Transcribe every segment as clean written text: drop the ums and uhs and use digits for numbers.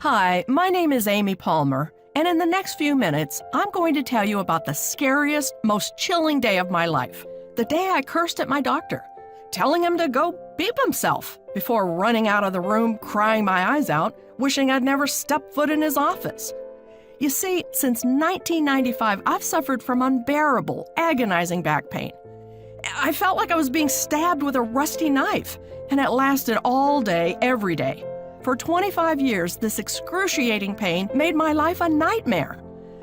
Hi, my name is Amy Palmer, and in the next few minutes, I'm going to tell you about the scariest, most chilling day of my life. The day I cursed at my doctor, telling him to go beep himself before running out of the room, crying my eyes out, wishing I'd never stepped foot in his office. You see, since 1995, I've suffered from unbearable, agonizing back pain. I felt like I was being stabbed with a rusty knife, and it lasted all day, every day. For 25 years, this excruciating pain made my life a nightmare.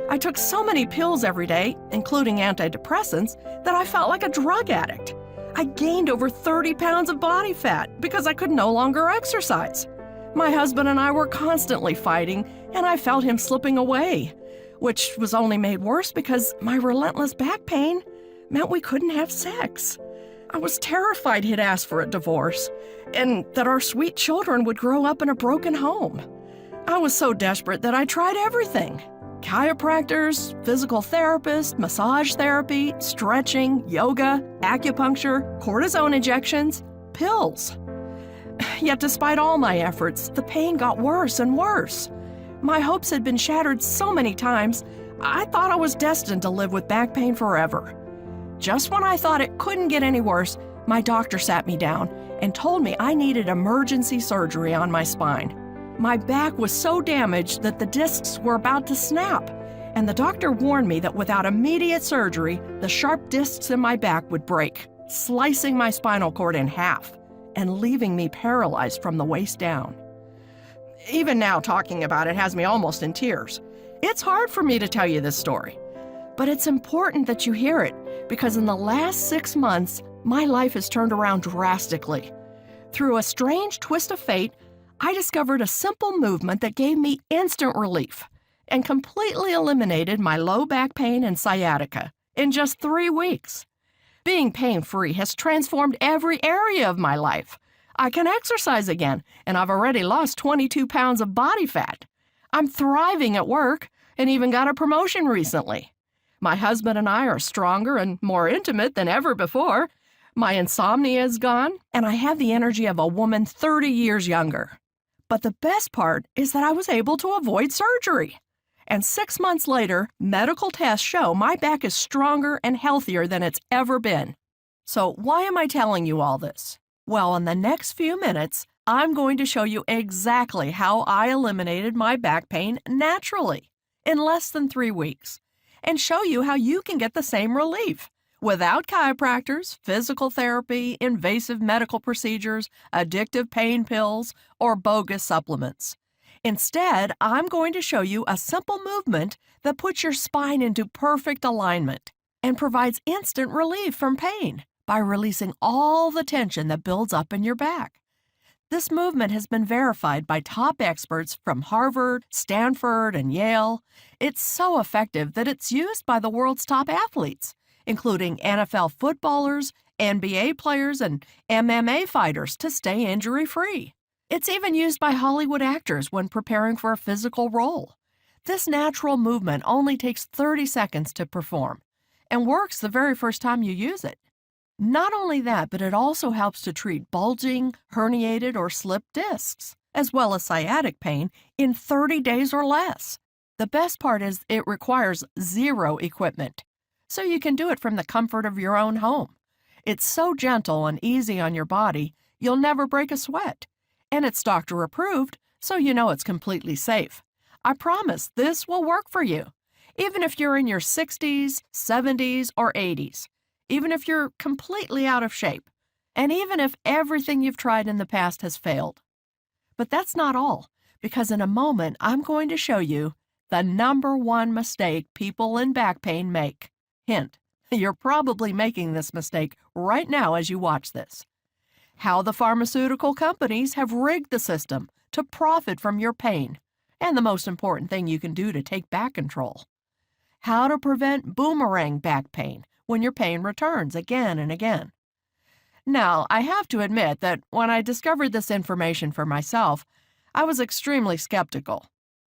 I took so many pills every day, including antidepressants, that I felt like a drug addict. I gained over 30 pounds of body fat because I could no longer exercise. My husband and I were constantly fighting, and I felt him slipping away, which was only made worse because my relentless back pain meant we couldn't have sex. I was terrified he'd ask for a divorce, and that our sweet children would grow up in a broken home. I was so desperate that I tried everything. Chiropractors, physical therapists, massage therapy, stretching, yoga, acupuncture, cortisone injections, pills. Yet despite all my efforts, the pain got worse and worse. My hopes had been shattered so many times, I thought I was destined to live with back pain forever. Just when I thought it couldn't get any worse, my doctor sat me down and told me I needed emergency surgery on my spine. My back was so damaged that the discs were about to snap, and the doctor warned me that without immediate surgery, the sharp discs in my back would break, slicing my spinal cord in half and leaving me paralyzed from the waist down. Even now, talking about it has me almost in tears. It's hard for me to tell you this story, but it's important that you hear it because in the last 6 months, my life has turned around drastically. Through a strange twist of fate, I discovered a simple movement that gave me instant relief and completely eliminated my low back pain and sciatica in just 3 weeks. Being pain-free has transformed every area of my life. I can exercise again, and I've already lost 22 pounds of body fat. I'm thriving at work and even got a promotion recently. My husband and I are stronger and more intimate than ever before. My insomnia is gone, and I have the energy of a woman 30 years younger. But the best part is that I was able to avoid surgery. And 6 months later, medical tests show my back is stronger and healthier than it's ever been. So why am I telling you all this? Well, in the next few minutes, I'm going to show you exactly how I eliminated my back pain naturally in less than 3 weeks, and show you how you can get the same relief without chiropractors, physical therapy, invasive medical procedures, addictive pain pills, or bogus supplements. Instead, I'm going to show you a simple movement that puts your spine into perfect alignment and provides instant relief from pain by releasing all the tension that builds up in your back. This movement has been verified by top experts from Harvard, Stanford, and Yale. It's so effective that it's used by the world's top athletes, including NFL footballers, NBA players, and MMA fighters to stay injury-free. It's even used by Hollywood actors when preparing for a physical role. This natural movement only takes 30 seconds to perform and works the very first time you use it. Not only that, but it also helps to treat bulging, herniated, or slipped discs, as well as sciatic pain, in 30 days or less. The best part is it requires zero equipment, so you can do it from the comfort of your own home. It's so gentle and easy on your body, you'll never break a sweat. And it's doctor approved, so you know it's completely safe. I promise this will work for you, even if you're in your 60s, 70s, or 80s. Even if you're completely out of shape, and even if everything you've tried in the past has failed. But that's not all, because in a moment, I'm going to show you the #1 mistake people in back pain make. Hint, you're probably making this mistake right now as you watch this. How the pharmaceutical companies have rigged the system to profit from your pain, and the most important thing you can do to take back control. How to prevent boomerang back pain when your pain returns again and again. Now, I have to admit that when I discovered this information for myself, I was extremely skeptical.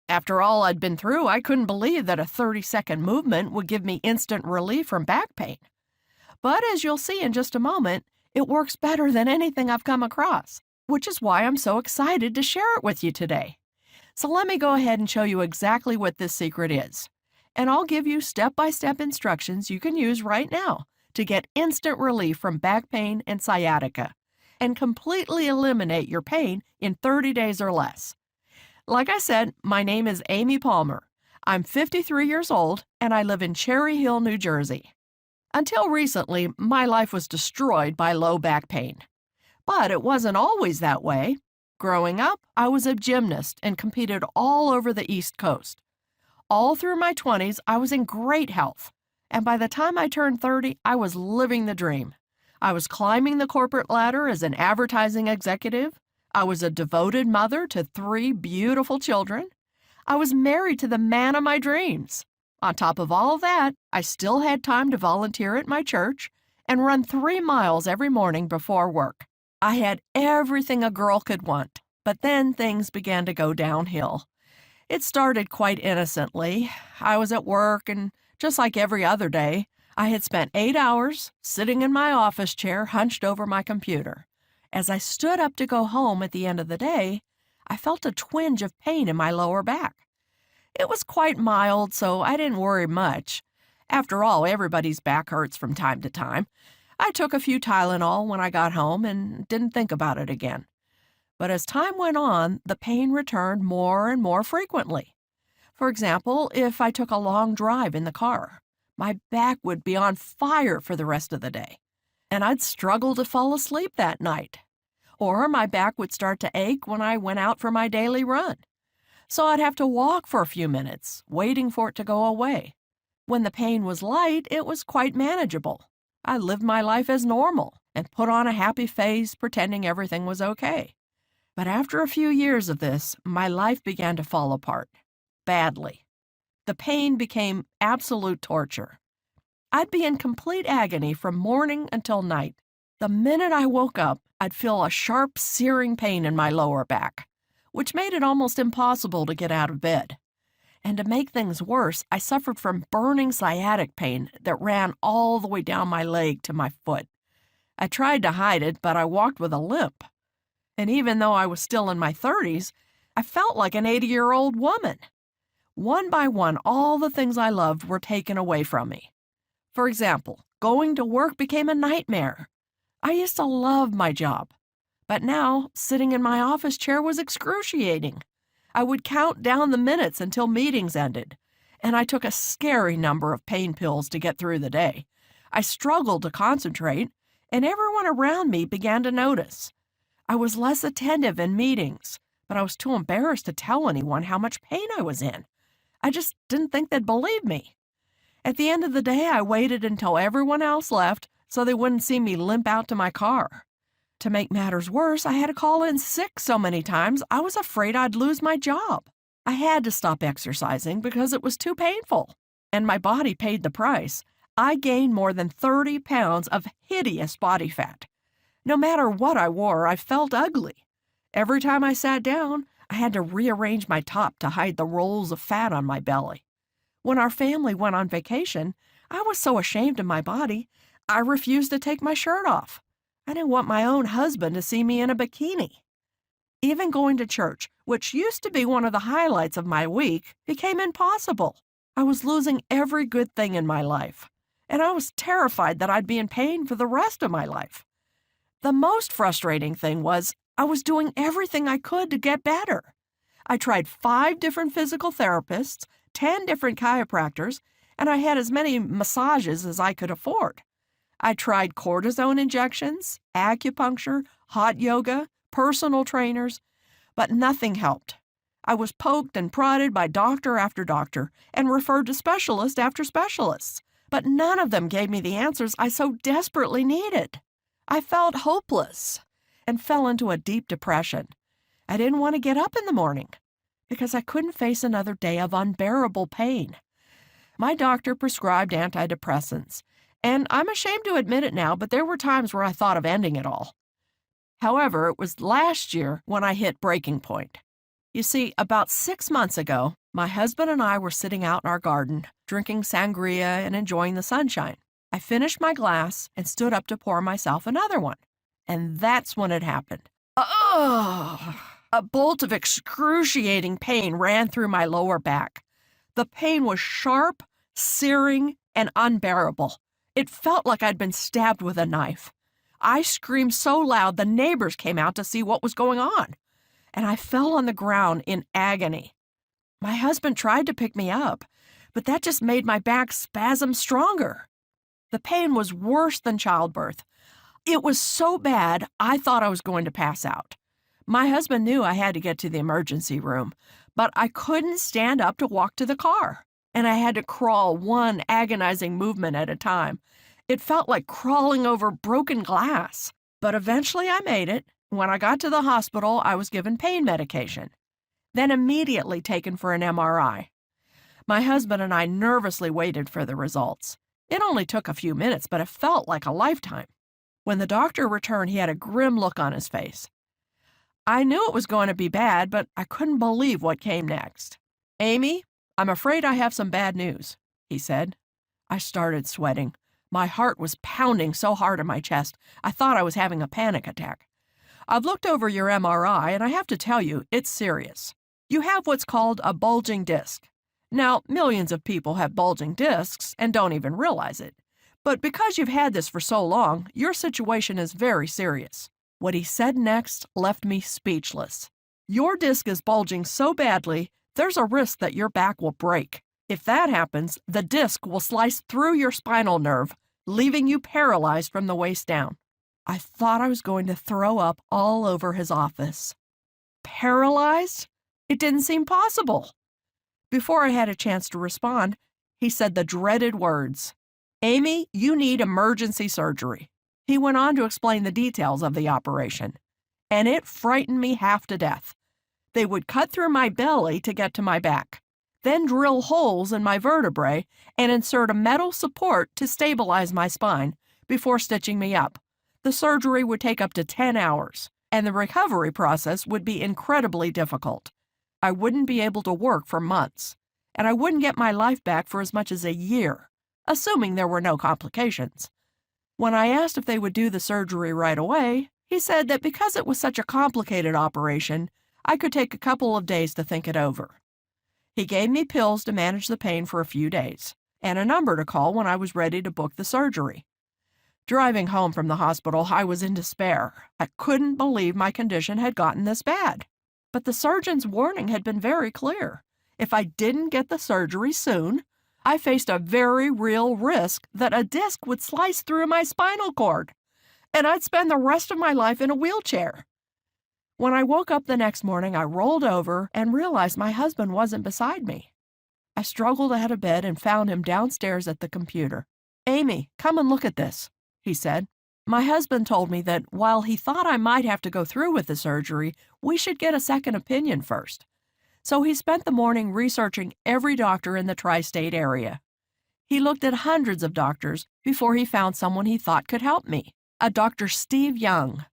After all I'd been through, I couldn't believe that a 30-second movement would give me instant relief from back pain. But as you'll see in just a moment, it works better than anything I've come across, which is why I'm so excited to share it with you today. So let me go ahead and show you exactly what this secret is. And I'll give you step-by-step instructions you can use right now to get instant relief from back pain and sciatica and completely eliminate your pain in 30 days or less. Like I said, my name is Amy Palmer. I'm 53 years old and I live in Cherry Hill, New Jersey. Until recently, my life was destroyed by low back pain. But it wasn't always that way. Growing up, I was a gymnast and competed all over the East Coast. All through my 20s, I was in great health. And by the time I turned 30, I was living the dream. I was climbing the corporate ladder as an advertising executive. I was a devoted mother to 3 beautiful children. I was married to the man of my dreams. On top of all of that, I still had time to volunteer at my church and run 3 miles every morning before work. I had everything a girl could want, but then things began to go downhill. It started quite innocently. I was at work, and just like every other day, I had spent 8 hours sitting in my office chair hunched over my computer. As I stood up to go home at the end of the day, I felt a twinge of pain in my lower back. It was quite mild, so I didn't worry much. After all, everybody's back hurts from time to time. I took a few Tylenol when I got home and didn't think about it again. But as time went on, the pain returned more and more frequently. For example, if I took a long drive in the car, my back would be on fire for the rest of the day, and I'd struggle to fall asleep that night. Or my back would start to ache when I went out for my daily run. So I'd have to walk for a few minutes, waiting for it to go away. When the pain was light, it was quite manageable. I lived my life as normal and put on a happy face, pretending everything was okay. But after a few years of this, my life began to fall apart. Badly. The pain became absolute torture. I'd be in complete agony from morning until night. The minute I woke up, I'd feel a sharp, searing pain in my lower back, which made it almost impossible to get out of bed. And to make things worse, I suffered from burning sciatic pain that ran all the way down my leg to my foot. I tried to hide it, but I walked with a limp. And even though I was still in my 30s, I felt like an 80-year-old woman. One by one, all the things I loved were taken away from me. For example, going to work became a nightmare. I used to love my job. But now, sitting in my office chair was excruciating. I would count down the minutes until meetings ended, and I took a scary number of pain pills to get through the day. I struggled to concentrate, and everyone around me began to notice. I was less attentive in meetings, but I was too embarrassed to tell anyone how much pain I was in. I just didn't think they'd believe me. At the end of the day, I waited until everyone else left so they wouldn't see me limp out to my car. To make matters worse, I had to call in sick so many times I was afraid I'd lose my job. I had to stop exercising because it was too painful, and my body paid the price. I gained more than 30 pounds of hideous body fat. No matter what I wore, I felt ugly. Every time I sat down, I had to rearrange my top to hide the rolls of fat on my belly. When our family went on vacation, I was so ashamed of my body, I refused to take my shirt off. I didn't want my own husband to see me in a bikini. Even going to church, which used to be one of the highlights of my week, became impossible. I was losing every good thing in my life, and I was terrified that I'd be in pain for the rest of my life. The most frustrating thing was I was doing everything I could to get better. I tried 5 different physical therapists, 10 different chiropractors, and I had as many massages as I could afford. I tried cortisone injections, acupuncture, hot yoga, personal trainers, but nothing helped. I was poked and prodded by doctor after doctor and referred to specialist after specialists, but none of them gave me the answers I so desperately needed. I felt hopeless and fell into a deep depression. I didn't want to get up in the morning because I couldn't face another day of unbearable pain. My doctor prescribed antidepressants, and I'm ashamed to admit it now, but there were times where I thought of ending it all. However, it was last year when I hit breaking point. You see, about 6 months ago, my husband and I were sitting out in our garden, drinking sangria and enjoying the sunshine. I finished my glass and stood up to pour myself another one. And that's when it happened. Oh! A bolt of excruciating pain ran through my lower back. The pain was sharp, searing, and unbearable. It felt like I'd been stabbed with a knife. I screamed so loud the neighbors came out to see what was going on, and I fell on the ground in agony. My husband tried to pick me up, but that just made my back spasm stronger. The pain was worse than childbirth. It was so bad, I thought I was going to pass out. My husband knew I had to get to the emergency room, but I couldn't stand up to walk to the car, and I had to crawl one agonizing movement at a time. It felt like crawling over broken glass, but eventually I made it. When I got to the hospital, I was given pain medication, then immediately taken for an MRI. My husband and I nervously waited for the results. It only took a few minutes, but it felt like a lifetime. When the doctor returned, he had a grim look on his face. I knew it was going to be bad, but I couldn't believe what came next. "Amy, I'm afraid I have some bad news," he said. I started sweating. My heart was pounding so hard in my chest, I thought I was having a panic attack. "I've looked over your MRI, and I have to tell you, it's serious. You have what's called a bulging disc. Now, millions of people have bulging discs and don't even realize it. But because you've had this for so long, your situation is very serious." What he said next left me speechless. "Your disc is bulging so badly, there's a risk that your back will break. If that happens, the disc will slice through your spinal nerve, leaving you paralyzed from the waist down." I thought I was going to throw up all over his office. Paralyzed? It didn't seem possible. Before I had a chance to respond, he said the dreaded words, "Amy, you need emergency surgery." He went on to explain the details of the operation, and it frightened me half to death. They would cut through my belly to get to my back, then drill holes in my vertebrae and insert a metal support to stabilize my spine before stitching me up. The surgery would take up to 10 hours, and the recovery process would be incredibly difficult. I wouldn't be able to work for months, and I wouldn't get my life back for as much as a year, assuming there were no complications. When I asked if they would do the surgery right away, he said that because it was such a complicated operation, I could take a couple of days to think it over. He gave me pills to manage the pain for a few days, and a number to call when I was ready to book the surgery. Driving home from the hospital, I was in despair. I couldn't believe my condition had gotten this bad. But the surgeon's warning had been very clear. If I didn't get the surgery soon, I faced a very real risk that a disc would slice through my spinal cord, and I'd spend the rest of my life in a wheelchair. When I woke up the next morning, I rolled over and realized my husband wasn't beside me. I struggled out of bed and found him downstairs at the computer. "Amy, come and look at this," he said. My husband told me that while he thought I might have to go through with the surgery, we should get a second opinion first. So he spent the morning researching every doctor in the tri-state area. He looked at hundreds of doctors before he found someone he thought could help me, a Dr. Steve Young.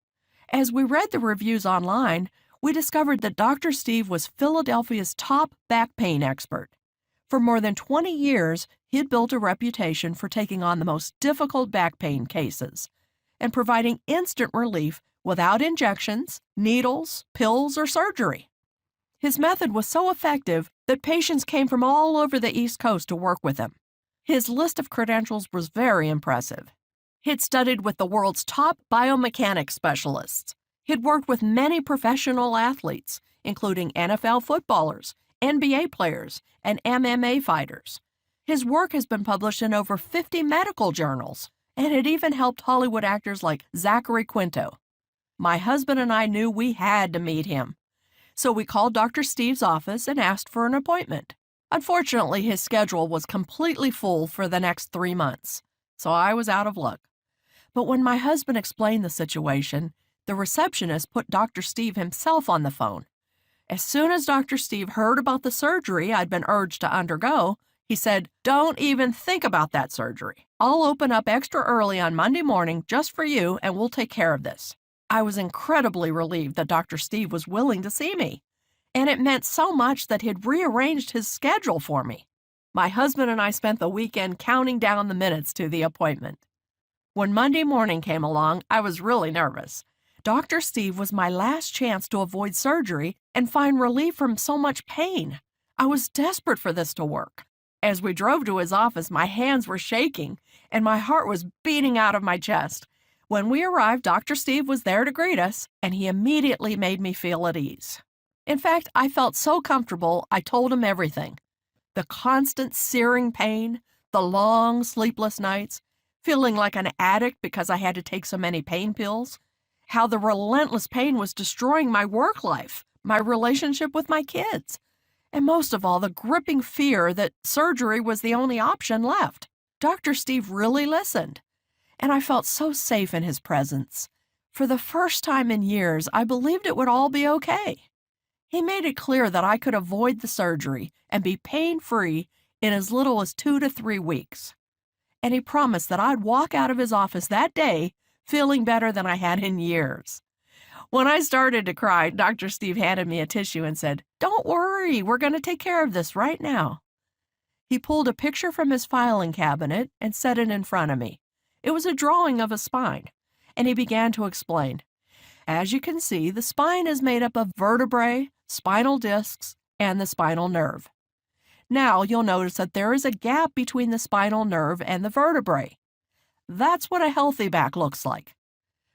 As we read the reviews online, we discovered that Dr. Steve was Philadelphia's top back pain expert. For more than 20 years, he'd built a reputation for taking on the most difficult back pain cases and providing instant relief without injections, needles, pills, or surgery. His method was so effective that patients came from all over the East Coast to work with him. His list of credentials was very impressive. He'd studied with the world's top biomechanics specialists. He'd worked with many professional athletes, including NFL footballers, NBA players, and MMA fighters. His work has been published in over 50 medical journals, and it even helped Hollywood actors like Zachary Quinto. My husband and I knew we had to meet him. So we called Dr. Steve's office and asked for an appointment. Unfortunately, his schedule was completely full for the next 3 months, so I was out of luck. But when my husband explained the situation, the receptionist put Dr. Steve himself on the phone. As soon as Dr. Steve heard about the surgery I'd been urged to undergo, he said, "Don't even think about that surgery. I'll open up extra early on Monday morning just for you, and we'll take care of this." I was incredibly relieved that Dr. Steve was willing to see me, and it meant so much that he'd rearranged his schedule for me. My husband and I spent the weekend counting down the minutes to the appointment. When Monday morning came along, I was really nervous. Dr. Steve was my last chance to avoid surgery and find relief from so much pain. I was desperate for this to work. As we drove to his office, my hands were shaking and my heart was beating out of my chest. When we arrived, Dr. Steve was there to greet us, and he immediately made me feel at ease. In fact, I felt so comfortable, I told him everything. The constant searing pain, the long sleepless nights, feeling like an addict because I had to take so many pain pills, how the relentless pain was destroying my work life, my relationship with my kids, and most of all, the gripping fear that surgery was the only option left. Dr. Steve really listened, and I felt so safe in his presence. For the first time in years, I believed it would all be okay. He made it clear that I could avoid the surgery and be pain-free in as little as 2 to 3 weeks. And he promised that I'd walk out of his office that day feeling better than I had in years. When I started to cry, Dr. Steve handed me a tissue and said, "Don't worry, we're going to take care of this right now." He pulled a picture from his filing cabinet and set it in front of me. It was a drawing of a spine, and he began to explain. As you can see, the spine is made up of vertebrae, spinal discs, and the spinal nerve. Now you'll notice that there is a gap between the spinal nerve and the vertebrae. That's what a healthy back looks like.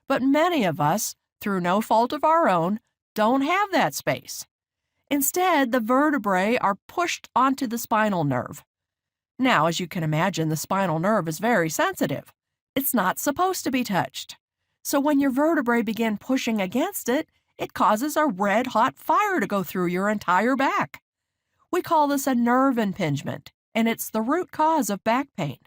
But many of us, through no fault of our own, don't have that space. Instead, the vertebrae are pushed onto the spinal nerve. Now, as you can imagine, the spinal nerve is very sensitive. It's not supposed to be touched. So when your vertebrae begin pushing against it, it causes a red-hot fire to go through your entire back. We call this a nerve impingement, and it's the root cause of back pain.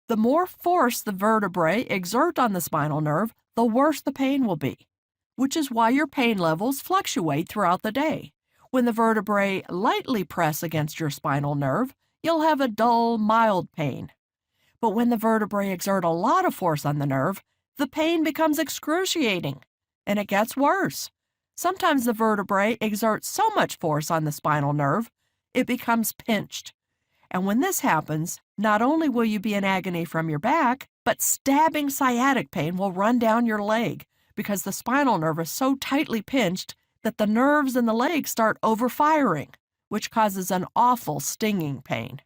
The more force the vertebrae exert on the spinal nerve, the worse the pain will be, which is why your pain levels fluctuate throughout the day. When the vertebrae lightly press against your spinal nerve, you'll have a dull, mild pain. But when the vertebrae exert a lot of force on the nerve, the pain becomes excruciating, and it gets worse. Sometimes the vertebrae exert so much force on the spinal nerve, it becomes pinched. And when this happens, not only will you be in agony from your back, but stabbing sciatic pain will run down your leg because the spinal nerve is so tightly pinched that the nerves in the leg start overfiring, which causes an awful stinging pain.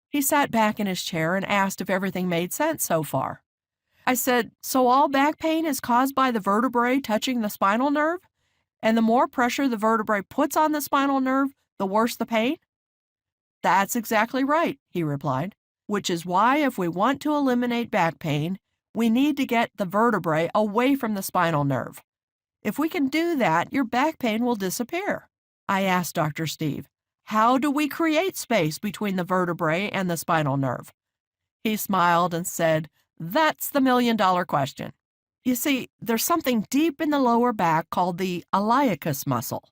He sat back in his chair and asked if everything made sense so far. I said, "So all back pain is caused by the vertebrae touching the spinal nerve? And the more pressure the vertebrae puts on the spinal nerve, the worse the pain?" "That's exactly right," he replied, "which is why if we want to eliminate back pain, we need to get the vertebrae away from the spinal nerve. If we can do that, your back pain will disappear." I asked Dr. Steve, "How do we create space between the vertebrae and the spinal nerve?" He smiled and said, "That's the million-dollar question. You see, there's something deep in the lower back called the iliacus muscle.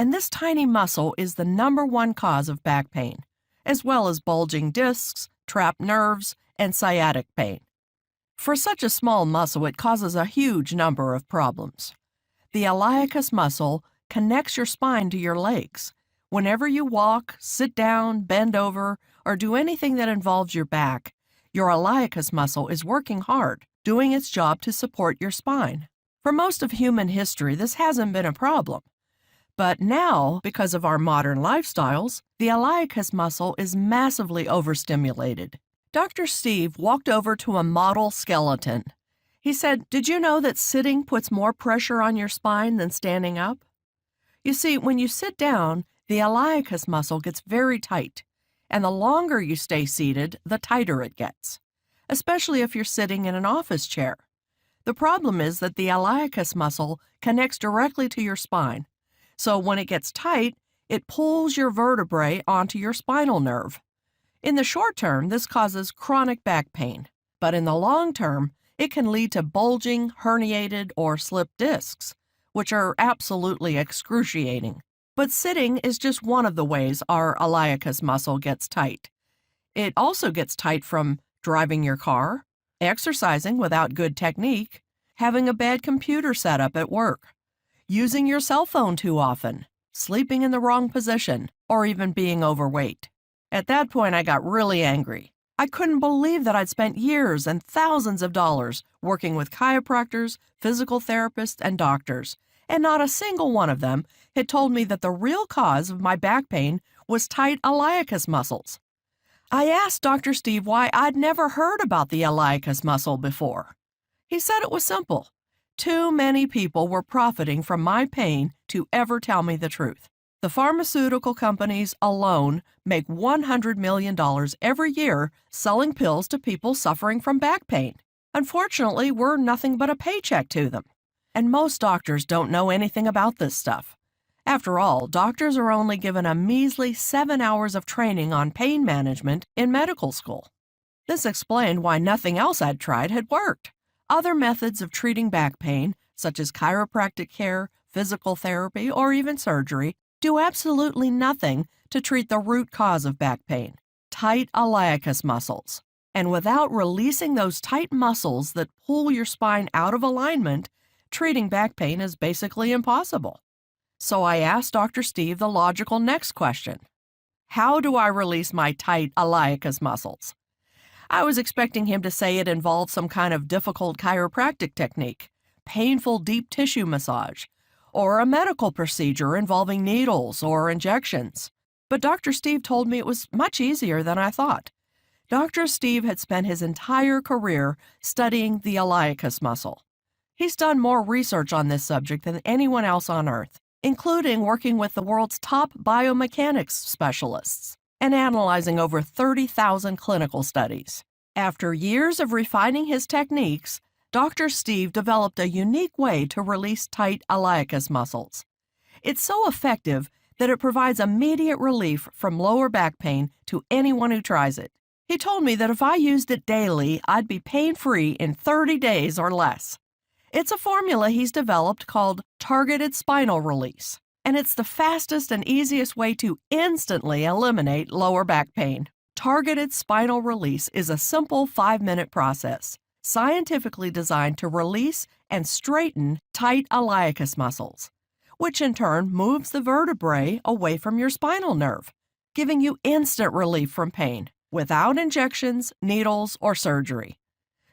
And this tiny muscle is the #1 cause of back pain, as well as bulging discs, trapped nerves, and sciatic pain. For such a small muscle, it causes a huge number of problems. The iliacus muscle connects your spine to your legs. Whenever you walk, sit down, bend over, or do anything that involves your back, your iliacus muscle is working hard, doing its job to support your spine. For most of human history, this hasn't been a problem. But now, because of our modern lifestyles, the iliacus muscle is massively overstimulated. Dr. Steve walked over to a model skeleton. He said, "Did you know that sitting puts more pressure on your spine than standing up?" You see, when you sit down, the iliacus muscle gets very tight, and the longer you stay seated, the tighter it gets, especially if you're sitting in an office chair. The problem is that the iliacus muscle connects directly to your spine, so when it gets tight, it pulls your vertebrae onto your spinal nerve. In the short term, this causes chronic back pain, but in the long term, it can lead to bulging, herniated, or slipped discs, which are absolutely excruciating. But sitting is just one of the ways our iliacus muscle gets tight. It also gets tight from driving your car, exercising without good technique, having a bad computer setup at work, using your cell phone too often, sleeping in the wrong position, or even being overweight. At that point, I got really angry. I couldn't believe that I'd spent years and thousands of dollars working with chiropractors, physical therapists, and doctors, and not a single one of them had told me that the real cause of my back pain was tight iliacus muscles. I asked Dr. Steve why I'd never heard about the iliacus muscle before. He said it was simple. Too many people were profiting from my pain to ever tell me the truth. The pharmaceutical companies alone make $100 million every year selling pills to people suffering from back pain. Unfortunately, we're nothing but a paycheck to them. And most doctors don't know anything about this stuff. After all, doctors are only given a measly 7 hours of training on pain management in medical school. This explained why nothing else I'd tried had worked. Other methods of treating back pain, such as chiropractic care, physical therapy, or even surgery, do absolutely nothing to treat the root cause of back pain, tight iliacus muscles. And without releasing those tight muscles that pull your spine out of alignment, treating back pain is basically impossible. So I asked Dr. Steve the logical next question. How do I release my tight iliacus muscles? I was expecting him to say it involved some kind of difficult chiropractic technique, painful deep tissue massage, or a medical procedure involving needles or injections. But Dr. Steve told me it was much easier than I thought. Dr. Steve had spent his entire career studying the iliacus muscle. He's done more research on this subject than anyone else on Earth, including working with the world's top biomechanics specialists and analyzing over 30,000 clinical studies. After years of refining his techniques, Dr. Steve developed a unique way to release tight iliacus muscles. It's so effective that it provides immediate relief from lower back pain to anyone who tries it. He told me that if I used it daily, I'd be pain-free in 30 days or less. It's a formula he's developed called targeted spinal release, and it's the fastest and easiest way to instantly eliminate lower back pain. Targeted spinal release is a simple 5-minute process, scientifically designed to release and straighten tight iliacus muscles, which in turn moves the vertebrae away from your spinal nerve, giving you instant relief from pain, without injections, needles, or surgery.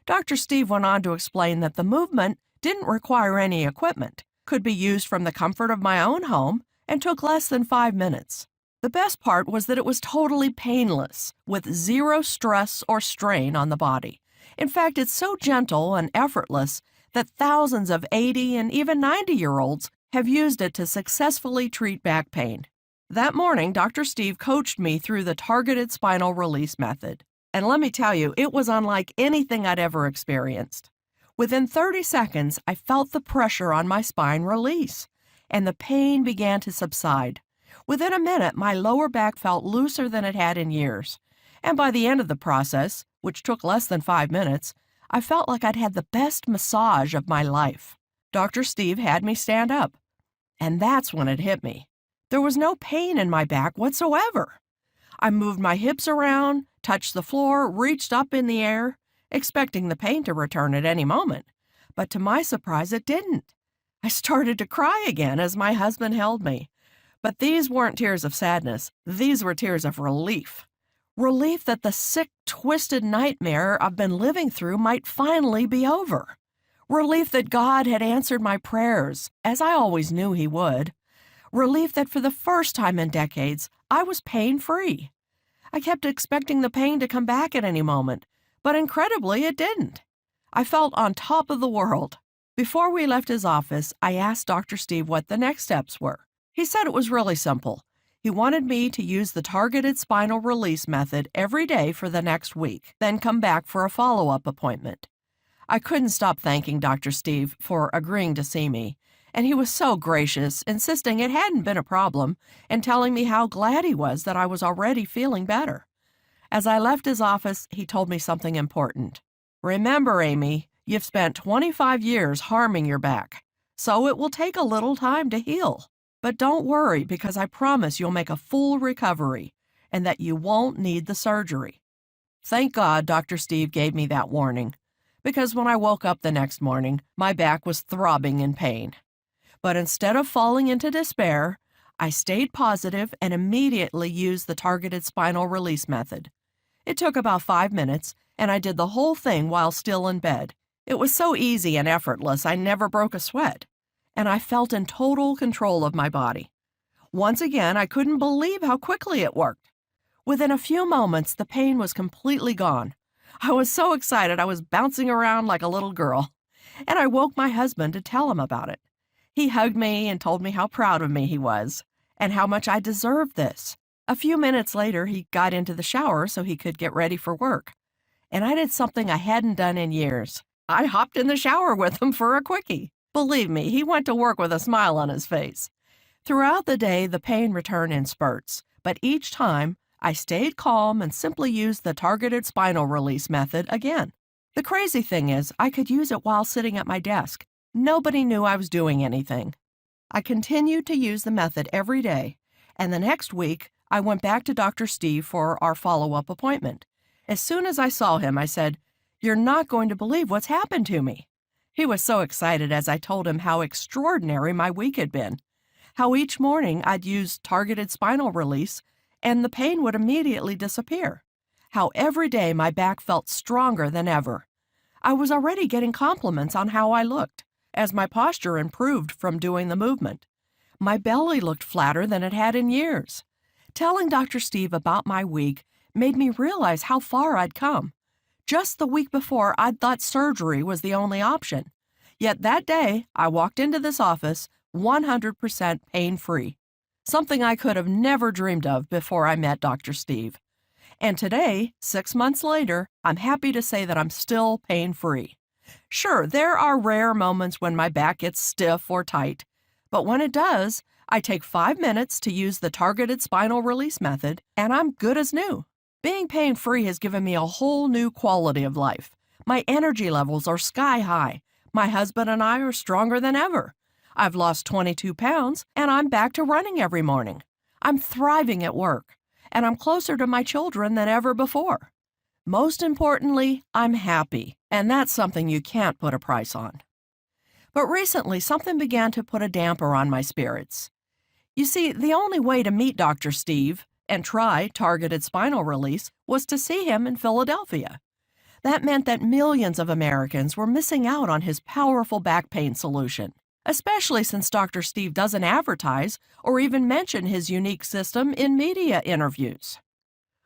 Dr. Steve went on to explain that the movement didn't require any equipment, could be used from the comfort of my own home, and took less than 5 minutes. The best part was that it was totally painless, with zero stress or strain on the body. In fact, it's so gentle and effortless that thousands of 80 and even 90-year-olds have used it to successfully treat back pain. That morning, Dr. Steve coached me through the targeted spinal release method. And let me tell you, it was unlike anything I'd ever experienced. Within 30 seconds, I felt the pressure on my spine release, and the pain began to subside. Within a minute, my lower back felt looser than it had in years. And by the end of the process, which took less than 5 minutes, I felt like I'd had the best massage of my life. Dr. Steve had me stand up. And that's when it hit me. There was no pain in my back whatsoever. I moved my hips around, touched the floor, reached up in the air, expecting the pain to return at any moment. But to my surprise, it didn't. I started to cry again as my husband held me. But these weren't tears of sadness. These were tears of relief. Relief that the sick, twisted nightmare I've been living through might finally be over. Relief that God had answered my prayers, as I always knew He would. Relief that for the first time in decades, I was pain-free. I kept expecting the pain to come back at any moment, but incredibly, it didn't. I felt on top of the world. Before we left his office, I asked Dr. Steve what the next steps were. He said it was really simple. He wanted me to use the targeted spinal release method every day for the next week, then come back for a follow-up appointment. I couldn't stop thanking Dr. Steve for agreeing to see me, and he was so gracious, insisting it hadn't been a problem and telling me how glad he was that I was already feeling better. As I left his office, he told me something important. Remember, Amy, you've spent 25 years harming your back, so it will take a little time to heal. But don't worry, because I promise you'll make a full recovery and that you won't need the surgery. Thank God Dr. Steve gave me that warning, because when I woke up the next morning, my back was throbbing in pain. But instead of falling into despair, I stayed positive and immediately used the targeted spinal release method. It took about 5 minutes, and I did the whole thing while still in bed. It was so easy and effortless, I never broke a sweat. And I felt in total control of my body. Once again, I couldn't believe how quickly it worked. Within a few moments, the pain was completely gone. I was so excited I was bouncing around like a little girl. And I woke my husband to tell him about it. He hugged me and told me how proud of me he was, and how much I deserved this. A few minutes later, he got into the shower so he could get ready for work. And I did something I hadn't done in years. I hopped in the shower with him for a quickie. Believe me, he went to work with a smile on his face. Throughout the day, the pain returned in spurts, but each time, I stayed calm and simply used the targeted spinal release method again. The crazy thing is, I could use it while sitting at my desk. Nobody knew I was doing anything. I continued to use the method every day, and the next week, I went back to Dr. Steve for our follow-up appointment. As soon as I saw him, I said, "You're not going to believe what's happened to me." He was so excited as I told him how extraordinary my week had been, how each morning I'd use targeted spinal release and the pain would immediately disappear, how every day my back felt stronger than ever. I was already getting compliments on how I looked, as my posture improved from doing the movement. My belly looked flatter than it had in years. Telling Dr. Steve about my week made me realize how far I'd come. Just the week before, I'd thought surgery was the only option. Yet that day, I walked into this office 100% pain-free, something I could have never dreamed of before I met Dr. Steve. And today, 6 months later, I'm happy to say that I'm still pain-free. Sure, there are rare moments when my back gets stiff or tight, but when it does, I take 5 minutes to use the targeted spinal release method, and I'm good as new. Being pain-free has given me a whole new quality of life. My energy levels are sky high. My husband and I are stronger than ever. I've lost 22 pounds, and I'm back to running every morning. I'm thriving at work, and I'm closer to my children than ever before. Most importantly, I'm happy, and that's something you can't put a price on. But recently, something began to put a damper on my spirits. You see, the only way to meet Dr. Steve and try targeted spinal release was to see him in Philadelphia. That meant that millions of Americans were missing out on his powerful back pain solution, especially since Dr. Steve doesn't advertise or even mention his unique system in media interviews.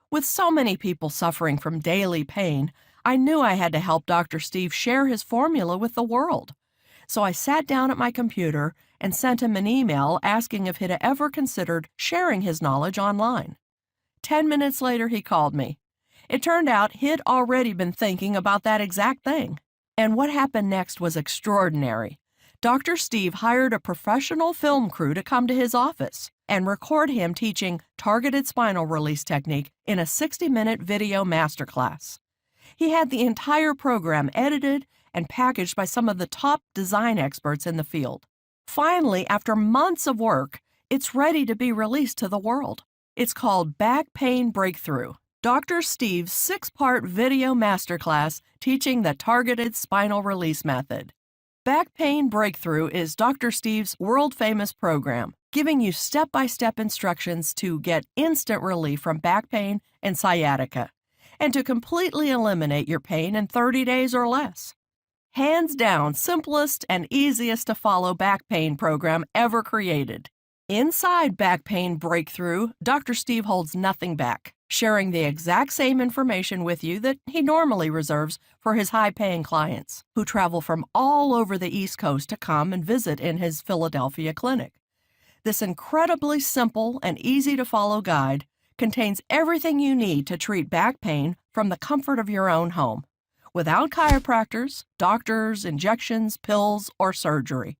With so many people suffering from daily pain, I knew I had to help Dr. Steve share his formula with the world. So I sat down at my computer and sent him an email asking if he'd ever considered sharing his knowledge online. 10 minutes later, he called me. It turned out he'd already been thinking about that exact thing. And what happened next was extraordinary. Dr. Steve hired a professional film crew to come to his office and record him teaching targeted spinal release technique in a 60-minute video masterclass. He had the entire program edited and packaged by some of the top design experts in the field. Finally, after months of work, it's ready to be released to the world. It's called Back Pain Breakthrough, Dr. Steve's 6-part video masterclass teaching the targeted spinal release method. Back Pain Breakthrough is Dr. Steve's world-famous program, giving you step-by-step instructions to get instant relief from back pain and sciatica, and to completely eliminate your pain in 30 days or less. Hands down, simplest and easiest to follow back pain program ever created. Inside Back Pain Breakthrough, Dr. Steve holds nothing back, sharing the exact same information with you that he normally reserves for his high-paying clients, who travel from all over the East Coast to come and visit in his Philadelphia clinic. This incredibly simple and easy-to-follow guide contains everything you need to treat back pain from the comfort of your own home, without chiropractors, doctors, injections, pills, or surgery,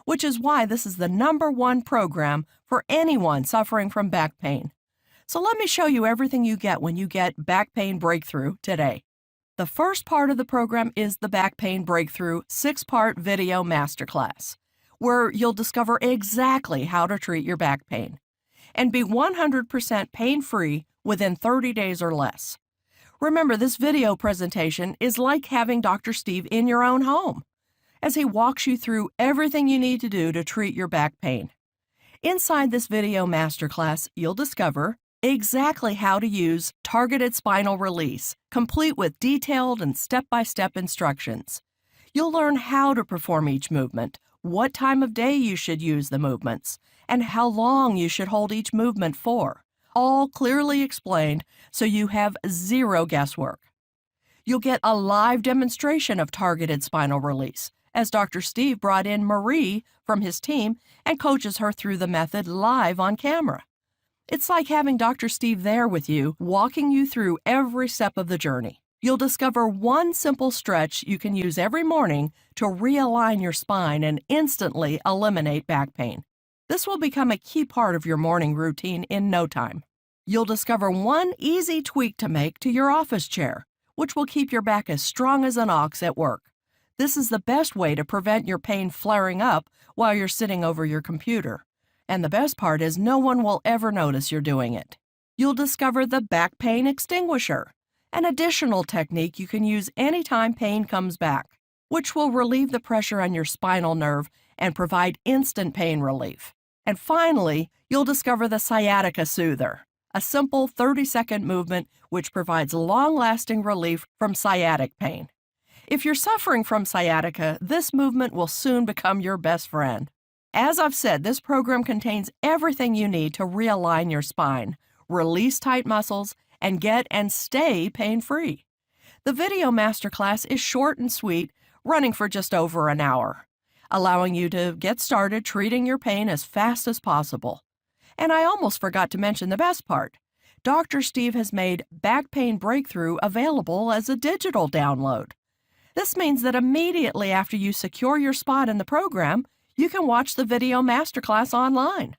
which is why this is the #1 program for anyone suffering from back pain. So let me show you everything you get when you get Back Pain Breakthrough today. The first part of the program is the Back Pain Breakthrough 6-part video masterclass, where you'll discover exactly how to treat your back pain and be 100% pain-free within 30 days or less. Remember, this video presentation is like having Dr. Steve in your own home, as he walks you through everything you need to do to treat your back pain. Inside this video masterclass, you'll discover Exactly how to use targeted spinal release, complete with detailed and step-by-step instructions. You'll learn how to perform each movement, what time of day you should use the movements, and how long you should hold each movement for, all clearly explained so you have zero guesswork. You'll get a live demonstration of targeted spinal release, as Dr. Steve brought in Marie from his team and coaches her through the method live on camera. It's like having Dr. Steve there with you, walking you through every step of the journey. You'll discover one simple stretch you can use every morning to realign your spine and instantly eliminate back pain. This will become a key part of your morning routine in no time. You'll discover one easy tweak to make to your office chair, which will keep your back as strong as an ox at work. This is the best way to prevent your pain flaring up while you're sitting over your computer. And the best part is no one will ever notice you're doing it. You'll discover the back pain extinguisher, an additional technique you can use anytime pain comes back, which will relieve the pressure on your spinal nerve and provide instant pain relief. And finally, you'll discover the Sciatica Soother, a simple 30-second movement which provides long-lasting relief from sciatic pain. If you're suffering from sciatica, this movement will soon become your best friend. As I've said, this program contains everything you need to realign your spine, release tight muscles, and get and stay pain-free. The video masterclass is short and sweet, running for just over an hour, allowing you to get started treating your pain as fast as possible. And I almost forgot to mention the best part. Dr. Steve has made Back Pain Breakthrough available as a digital download. This means that immediately after you secure your spot in the program, you can watch the video masterclass online.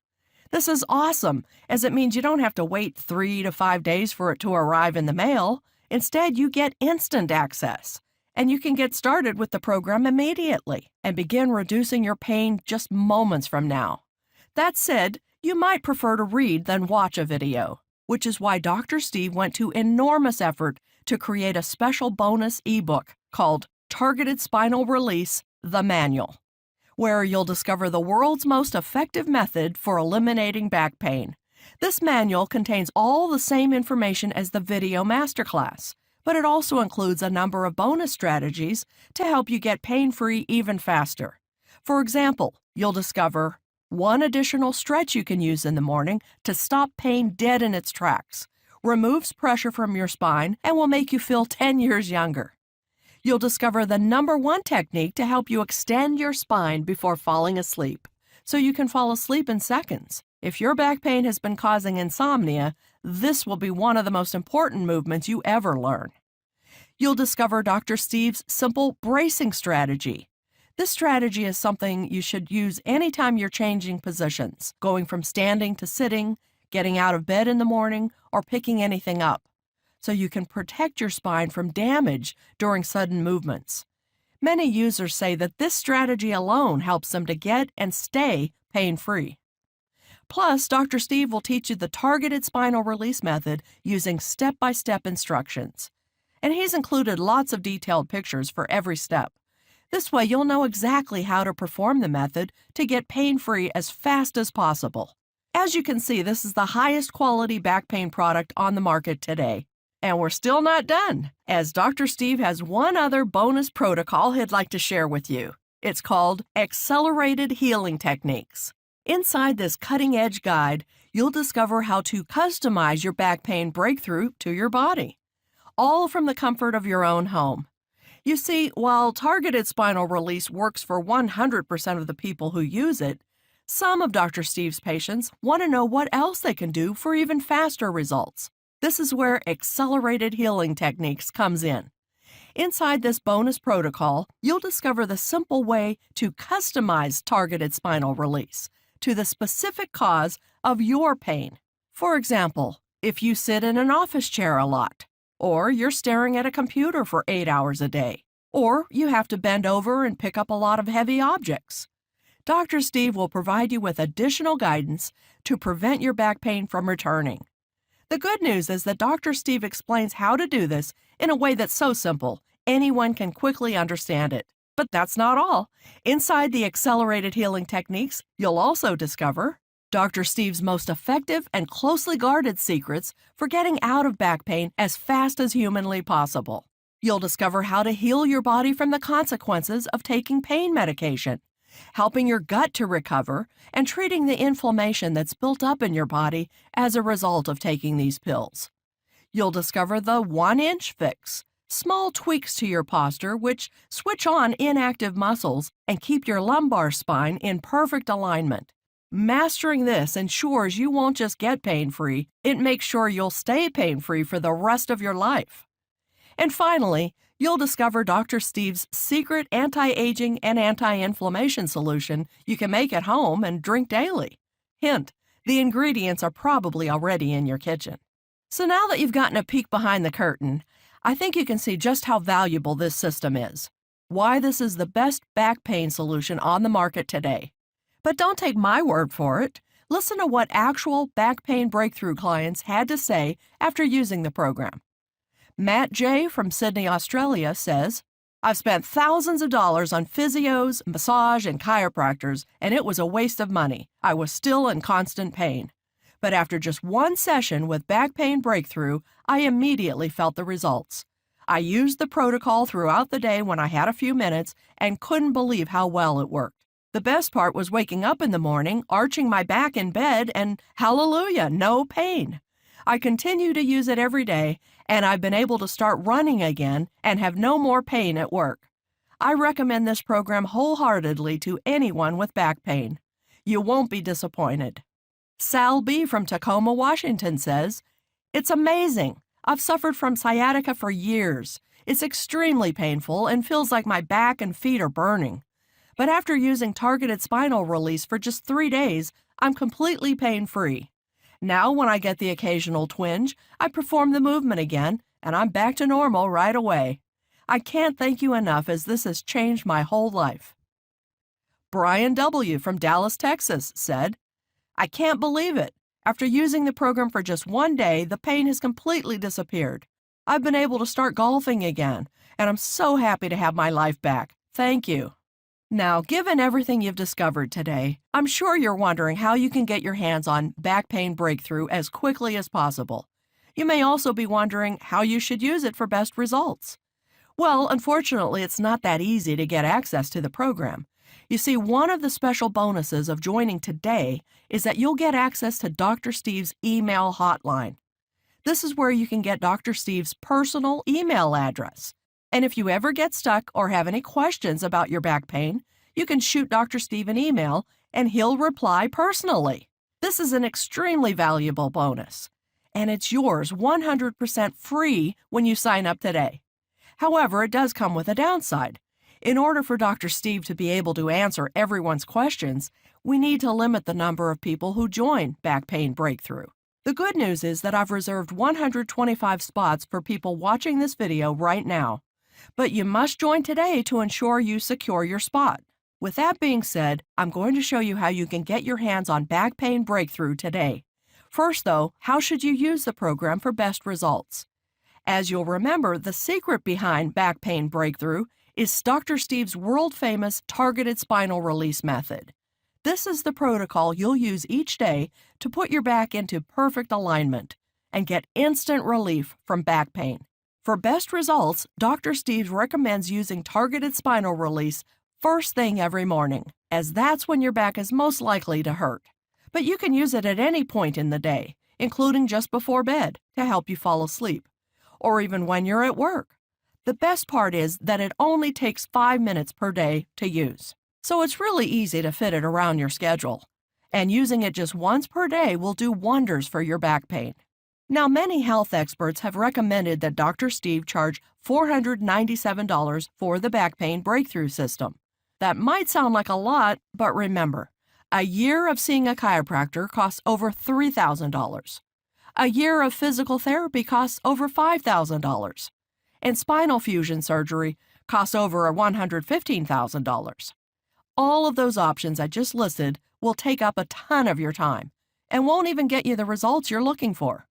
This is awesome, as it means you don't have to wait 3 to 5 days for it to arrive in the mail. Instead, you get instant access, and you can get started with the program immediately and begin reducing your pain just moments from now. That said, you might prefer to read than watch a video, which is why Dr. Steve went to enormous effort to create a special bonus ebook called Targeted Spinal Release, the Manual, where you'll discover the world's most effective method for eliminating back pain. This manual contains all the same information as the video masterclass, but it also includes a number of bonus strategies to help you get pain-free even faster. For example, you'll discover one additional stretch you can use in the morning to stop pain dead in its tracks, removes pressure from your spine, and will make you feel 10 years younger. You'll discover the #1 technique to help you extend your spine before falling asleep, so you can fall asleep in seconds. If your back pain has been causing insomnia, this will be one of the most important movements you ever learn. You'll discover Dr. Steve's simple bracing strategy. This strategy is something you should use anytime you're changing positions, going from standing to sitting, getting out of bed in the morning, or picking anything up, so you can protect your spine from damage during sudden movements. Many users say that this strategy alone helps them to get and stay pain-free. Plus, Dr. Steve will teach you the targeted spinal release method using step-by-step instructions. And he's included lots of detailed pictures for every step. This way, you'll know exactly how to perform the method to get pain-free as fast as possible. As you can see, this is the highest quality back pain product on the market today. And we're still not done, as Dr. Steve has one other bonus protocol he'd like to share with you. It's called Accelerated Healing Techniques. Inside this cutting-edge guide, you'll discover how to customize your back pain breakthrough to your body, all from the comfort of your own home. You see, while targeted spinal release works for 100% of the people who use it, some of Dr. Steve's patients want to know what else they can do for even faster results. This is where Accelerated Healing Techniques comes in. Inside this bonus protocol, you'll discover the simple way to customize targeted spinal release to the specific cause of your pain. For example, if you sit in an office chair a lot, or you're staring at a computer for 8 hours a day, or you have to bend over and pick up a lot of heavy objects. Dr. Steve will provide you with additional guidance to prevent your back pain from returning. The good news is that Dr. Steve explains how to do this in a way that's so simple, anyone can quickly understand it. But that's not all. Inside the Accelerated Healing Techniques, you'll also discover Dr. Steve's most effective and closely guarded secrets for getting out of back pain as fast as humanly possible. You'll discover how to heal your body from the consequences of taking pain medication, helping your gut to recover, and treating the inflammation that's built up in your body as a result of taking these pills. You'll discover the 1-inch fix, small tweaks to your posture which switch on inactive muscles and keep your lumbar spine in perfect alignment. Mastering this ensures you won't just get pain-free, it makes sure you'll stay pain-free for the rest of your life. And finally, you'll discover Dr. Steve's secret anti-aging and anti-inflammation solution you can make at home and drink daily. Hint, the ingredients are probably already in your kitchen. So now that you've gotten a peek behind the curtain, I think you can see just how valuable this system is, why this is the best back pain solution on the market today. But don't take my word for it. Listen to what actual back pain breakthrough clients had to say after using the program. Matt J. from Sydney, Australia says, "I've spent thousands of dollars on physios, massage, and chiropractors, and it was a waste of money. I was still in constant pain. But after just one session with Back Pain Breakthrough, I immediately felt the results. I used the protocol throughout the day when I had a few minutes and couldn't believe how well it worked. The best part was waking up in the morning, arching my back in bed, and hallelujah, no pain. I continue to use it every day, and I've been able to start running again and have no more pain at work. I recommend this program wholeheartedly to anyone with back pain. You won't be disappointed." Sal B. from Tacoma, Washington says, "It's amazing. I've suffered from sciatica for years. It's extremely painful and feels like my back and feet are burning. But after using targeted spinal release for just 3 days, I'm completely pain-free. Now, when I get the occasional twinge, I perform the movement again, and I'm back to normal right away. I can't thank you enough as this has changed my whole life." Brian W. from Dallas, Texas said, "I can't believe it. After using the program for just 1 day, the pain has completely disappeared. I've been able to start golfing again, and I'm so happy to have my life back. Thank you." Now, given everything you've discovered today, I'm sure you're wondering how you can get your hands on Back Pain Breakthrough as quickly as possible. You may also be wondering how you should use it for best results. Well, unfortunately, it's not that easy to get access to the program. You see, one of the special bonuses of joining today is that you'll get access to Dr. Steve's email hotline. This is where you can get Dr. Steve's personal email address. And if you ever get stuck or have any questions about your back pain, you can shoot Dr. Steve an email and he'll reply personally. This is an extremely valuable bonus, and it's yours 100% free when you sign up today. However, it does come with a downside. In order for Dr. Steve to be able to answer everyone's questions, we need to limit the number of people who join Back Pain Breakthrough. The good news is that I've reserved 125 spots for people watching this video right now. But you must join today to ensure you secure your spot. With that being said, I'm going to show you how you can get your hands on Back Pain Breakthrough today. First, though, how should you use the program for best results? As you'll remember, the secret behind Back Pain Breakthrough is Dr. Steve's world-famous targeted spinal release method. This is the protocol you'll use each day to put your back into perfect alignment and get instant relief from back pain. For best results, Dr. Steve recommends using targeted spinal release first thing every morning, as that's when your back is most likely to hurt. But you can use it at any point in the day, including just before bed, to help you fall asleep, or even when you're at work. The best part is that it only takes 5 minutes per day to use. So it's really easy to fit it around your schedule. And using it just once per day will do wonders for your back pain. Now, many health experts have recommended that Dr. Steve charge $497 for the Back Pain Breakthrough System. That might sound like a lot, but remember, a year of seeing a chiropractor costs over $3,000. A year of physical therapy costs over $5,000. And spinal fusion surgery costs over $115,000. All of those options I just listed will take up a ton of your time and won't even get you the results you're looking for.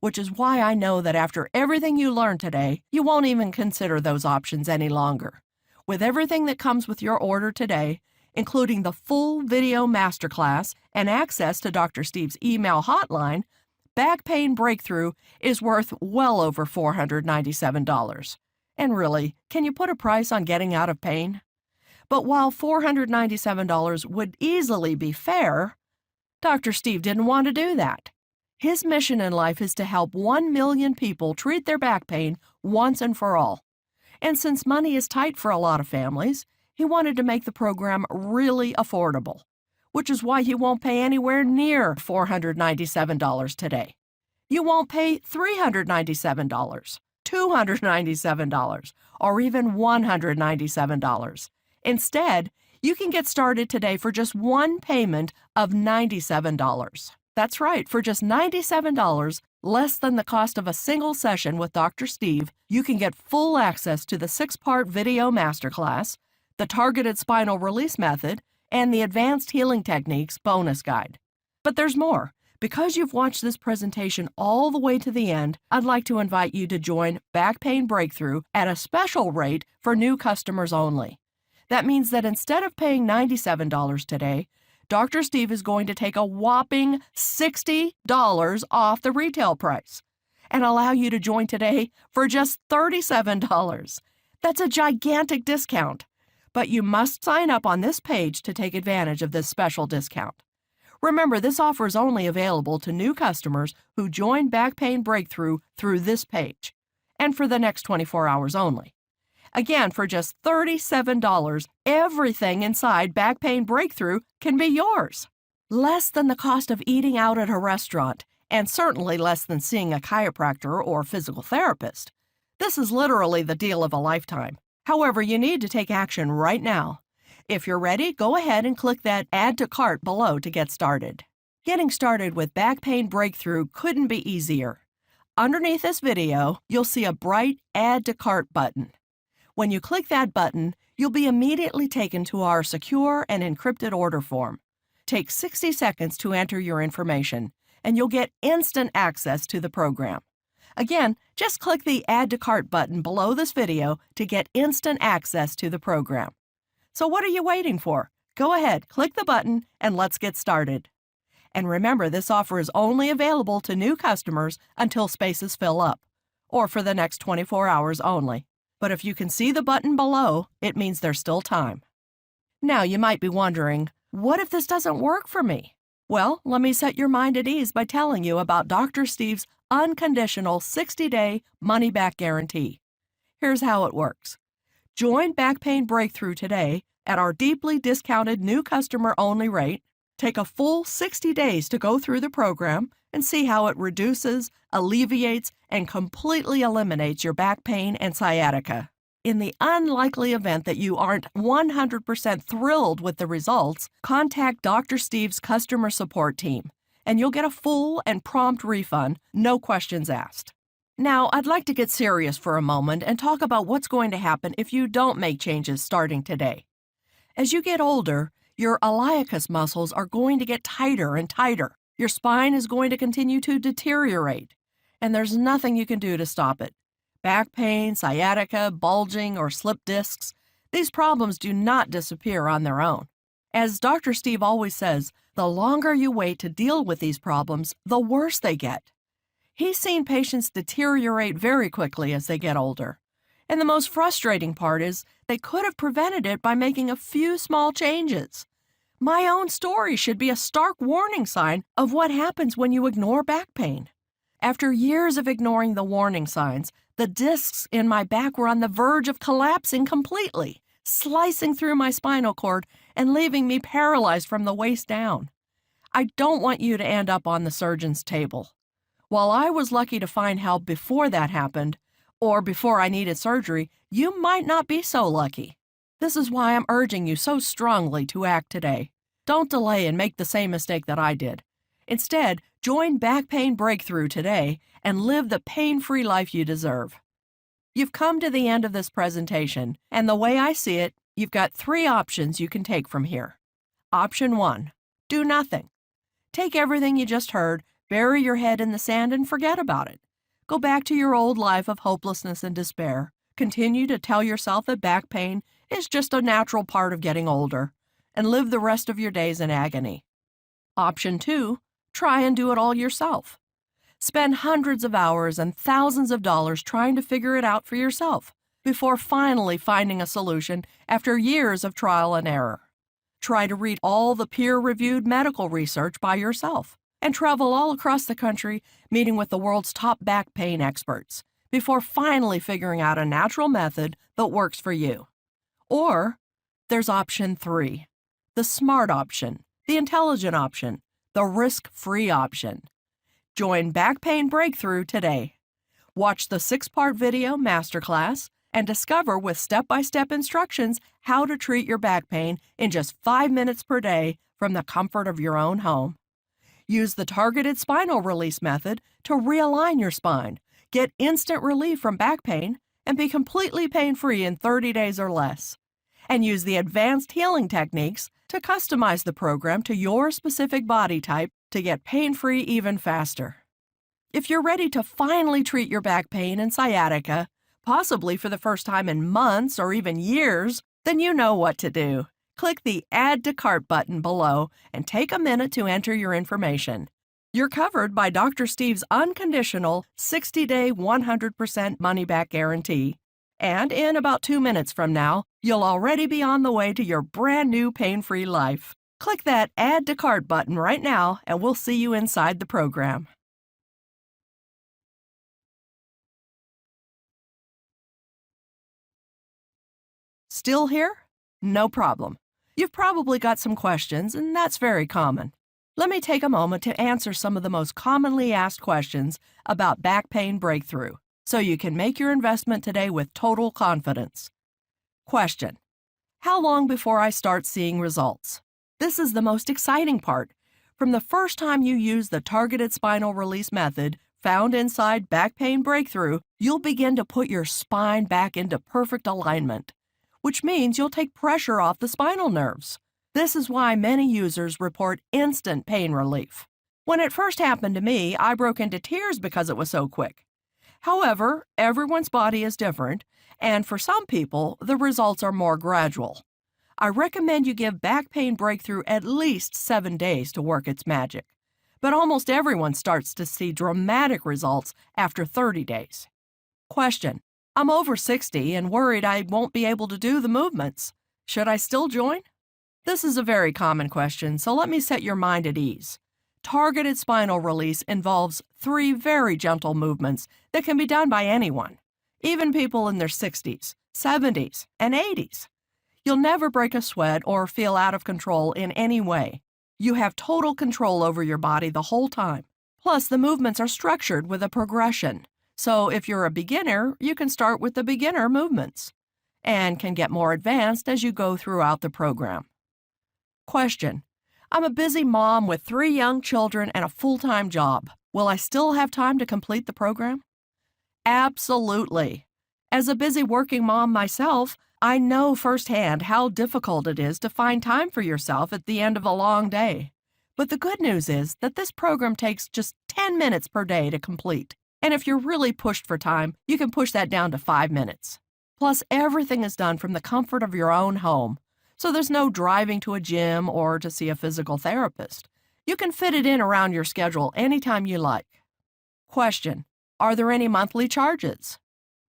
Which is why I know that after everything you learned today, you won't even consider those options any longer. With everything that comes with your order today, including the full video masterclass and access to Dr. Steve's email hotline, Back Pain Breakthrough is worth well over $497. And really, can you put a price on getting out of pain? But while $497 would easily be fair, Dr. Steve didn't want to do that. His mission in life is to help 1 million people treat their back pain once and for all. And since money is tight for a lot of families, he wanted to make the program really affordable, which is why he won't pay anywhere near $497 today. You won't pay $397, $297, or even $197. Instead, you can get started today for just one payment of $97. That's right, for just $97, less than the cost of a single session with Dr. Steve, you can get full access to the 6-part video masterclass, the targeted spinal release method, and the advanced healing techniques bonus guide. But there's more. Because you've watched this presentation all the way to the end, I'd like to invite you to join Back Pain Breakthrough at a special rate for new customers only. That means that instead of paying $97 today, Dr. Steve is going to take a whopping $60 off the retail price and allow you to join today for just $37. That's a gigantic discount, but you must sign up on this page to take advantage of this special discount. Remember, this offer is only available to new customers who join Back Pain Breakthrough through this page, and for the next 24 hours only. Again, for just $37, everything inside Back Pain Breakthrough can be yours. Less than the cost of eating out at a restaurant, and certainly less than seeing a chiropractor or physical therapist. This is literally the deal of a lifetime. However, you need to take action right now. If you're ready, go ahead and click that Add to Cart below to get started. Getting started with Back Pain Breakthrough couldn't be easier. Underneath this video, you'll see a bright Add to Cart button. When you click that button, you'll be immediately taken to our secure and encrypted order form. Take 60 seconds to enter your information, and you'll get instant access to the program. Again, just click the Add to Cart button below this video to get instant access to the program. So what are you waiting for? Go ahead, click the button, and let's get started. And remember, this offer is only available to new customers until spaces fill up, or for the next 24 hours only. But if you can see the button below, it means there's still time. Now, you might be wondering, what if this doesn't work for me? Well, let me set your mind at ease by telling you about Dr. Steve's unconditional 60-day money-back guarantee. Here's how it works. Join Back Pain Breakthrough today at our deeply discounted new customer-only rate. Take a full 60 days to go through the program and see how it reduces, alleviates, and completely eliminates your back pain and sciatica. In the unlikely event that you aren't 100% thrilled with the results, contact Dr. Steve's customer support team, and you'll get a full and prompt refund, no questions asked. Now, I'd like to get serious for a moment and talk about what's going to happen if you don't make changes starting today. As you get older, your iliacus muscles are going to get tighter and tighter. Your spine is going to continue to deteriorate, and there's nothing you can do to stop it. Back pain, sciatica, bulging, or slipped discs, these problems do not disappear on their own. As Dr. Steve always says, the longer you wait to deal with these problems, the worse they get. He's seen patients deteriorate very quickly as they get older. And the most frustrating part is they could have prevented it by making a few small changes. My own story should be a stark warning sign of what happens when you ignore back pain. After years of ignoring the warning signs, the discs in my back were on the verge of collapsing completely, slicing through my spinal cord and leaving me paralyzed from the waist down. I don't want you to end up on the surgeon's table. While I was lucky to find help before that happened, or before I needed surgery, you might not be so lucky. This is why I'm urging you so strongly to act today. Don't delay and make the same mistake that I did. Instead, join Back Pain Breakthrough today and live the pain-free life you deserve. You've come to the end of this presentation, and the way I see it, you've got 3 options you can take from here. Option 1, do nothing. Take everything you just heard, bury your head in the sand, and forget about it. Go back to your old life of hopelessness and despair. Continue to tell yourself that back pain is just a natural part of getting older. and live the rest of your days in agony. Option 2, try and do it all yourself. Spend hundreds of hours and thousands of dollars trying to figure it out for yourself before finally finding a solution after years of trial and error. Try to read all the peer-reviewed medical research by yourself and travel all across the country meeting with the world's top back pain experts before finally figuring out a natural method that works for you. Or there's option 3, the smart option, the intelligent option, the risk-free option. Join Back Pain Breakthrough today. Watch the 6-part video masterclass and discover with step-by-step instructions how to treat your back pain in just 5 minutes per day from the comfort of your own home. Use the targeted spinal release method to realign your spine, get instant relief from back pain, and be completely pain-free in 30 days or less. And use the advanced healing techniques to customize the program to your specific body type to get pain-free even faster. If you're ready to finally treat your back pain and sciatica, possibly for the first time in months or even years, then you know what to do. Click the Add to Cart button below and take a minute to enter your information. You're covered by Dr. Steve's unconditional 60-day 100% money-back guarantee. And in about 2 minutes from now, you'll already be on the way to your brand new pain-free life. Click that Add to Cart button right now and we'll see you inside the program. Still here? No problem. You've probably got some questions, and that's very common. Let me take a moment to answer some of the most commonly asked questions about back pain breakthrough, so you can make your investment today with total confidence. Question: how long before I start seeing results? This is the most exciting part. From the first time you use the targeted spinal release method found inside Back Pain Breakthrough, you'll begin to put your spine back into perfect alignment, which means you'll take pressure off the spinal nerves. This is why many users report instant pain relief. When it first happened to me, I broke into tears because it was so quick. However, everyone's body is different, and for some people, the results are more gradual. I recommend you give Back Pain Breakthrough at least 7 days to work its magic. But almost everyone starts to see dramatic results after 30 days. Question: I'm over 60 and worried I won't be able to do the movements. Should I still join? This is a very common question, so let me set your mind at ease. Targeted spinal release involves 3 very gentle movements that can be done by anyone, even people in their 60s, 70s, and 80s. You'll never break a sweat or feel out of control in any way. You have total control over your body the whole time. Plus, the movements are structured with a progression. So if you're a beginner, you can start with the beginner movements and can get more advanced as you go throughout the program. Question: I'm a busy mom with 3 young children and a full-time job. Will I still have time to complete the program? Absolutely. As a busy working mom myself, I know firsthand how difficult it is to find time for yourself at the end of a long day. But the good news is that this program takes just 10 minutes per day to complete. And if you're really pushed for time, you can push that down to 5 minutes. Plus, everything is done from the comfort of your own home. So there's no driving to a gym or to see a physical therapist. You can fit it in around your schedule anytime you like. Question: are there any monthly charges?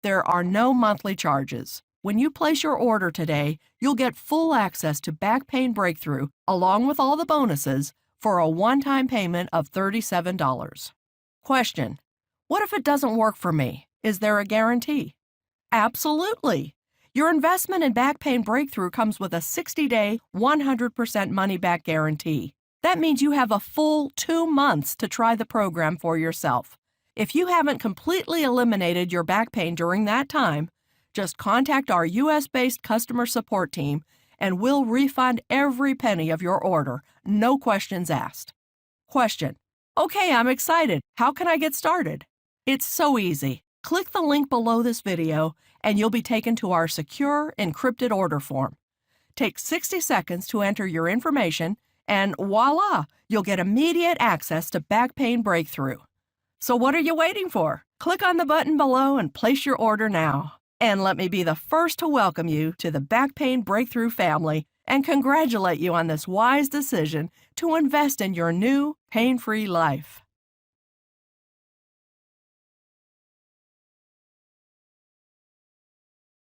There are no monthly charges. When you place your order today, you'll get full access to Back Pain Breakthrough along with all the bonuses for a one-time payment of $37. Question: what if it doesn't work for me? Is there a guarantee? Absolutely. Your investment in Back Pain Breakthrough comes with a 60-day, 100% money-back guarantee. That means you have a full 2 months to try the program for yourself. If you haven't completely eliminated your back pain during that time, just contact our U.S.-based customer support team and we'll refund every penny of your order, no questions asked. Question: okay, I'm excited. How can I get started? It's so easy. Click the link below this video and you'll be taken to our secure, encrypted order form. Take 60 seconds to enter your information and voila, you'll get immediate access to Back Pain Breakthrough. So what are you waiting for? Click on the button below and place your order now. And let me be the first to welcome you to the Back Pain Breakthrough family and congratulate you on this wise decision to invest in your new pain-free life.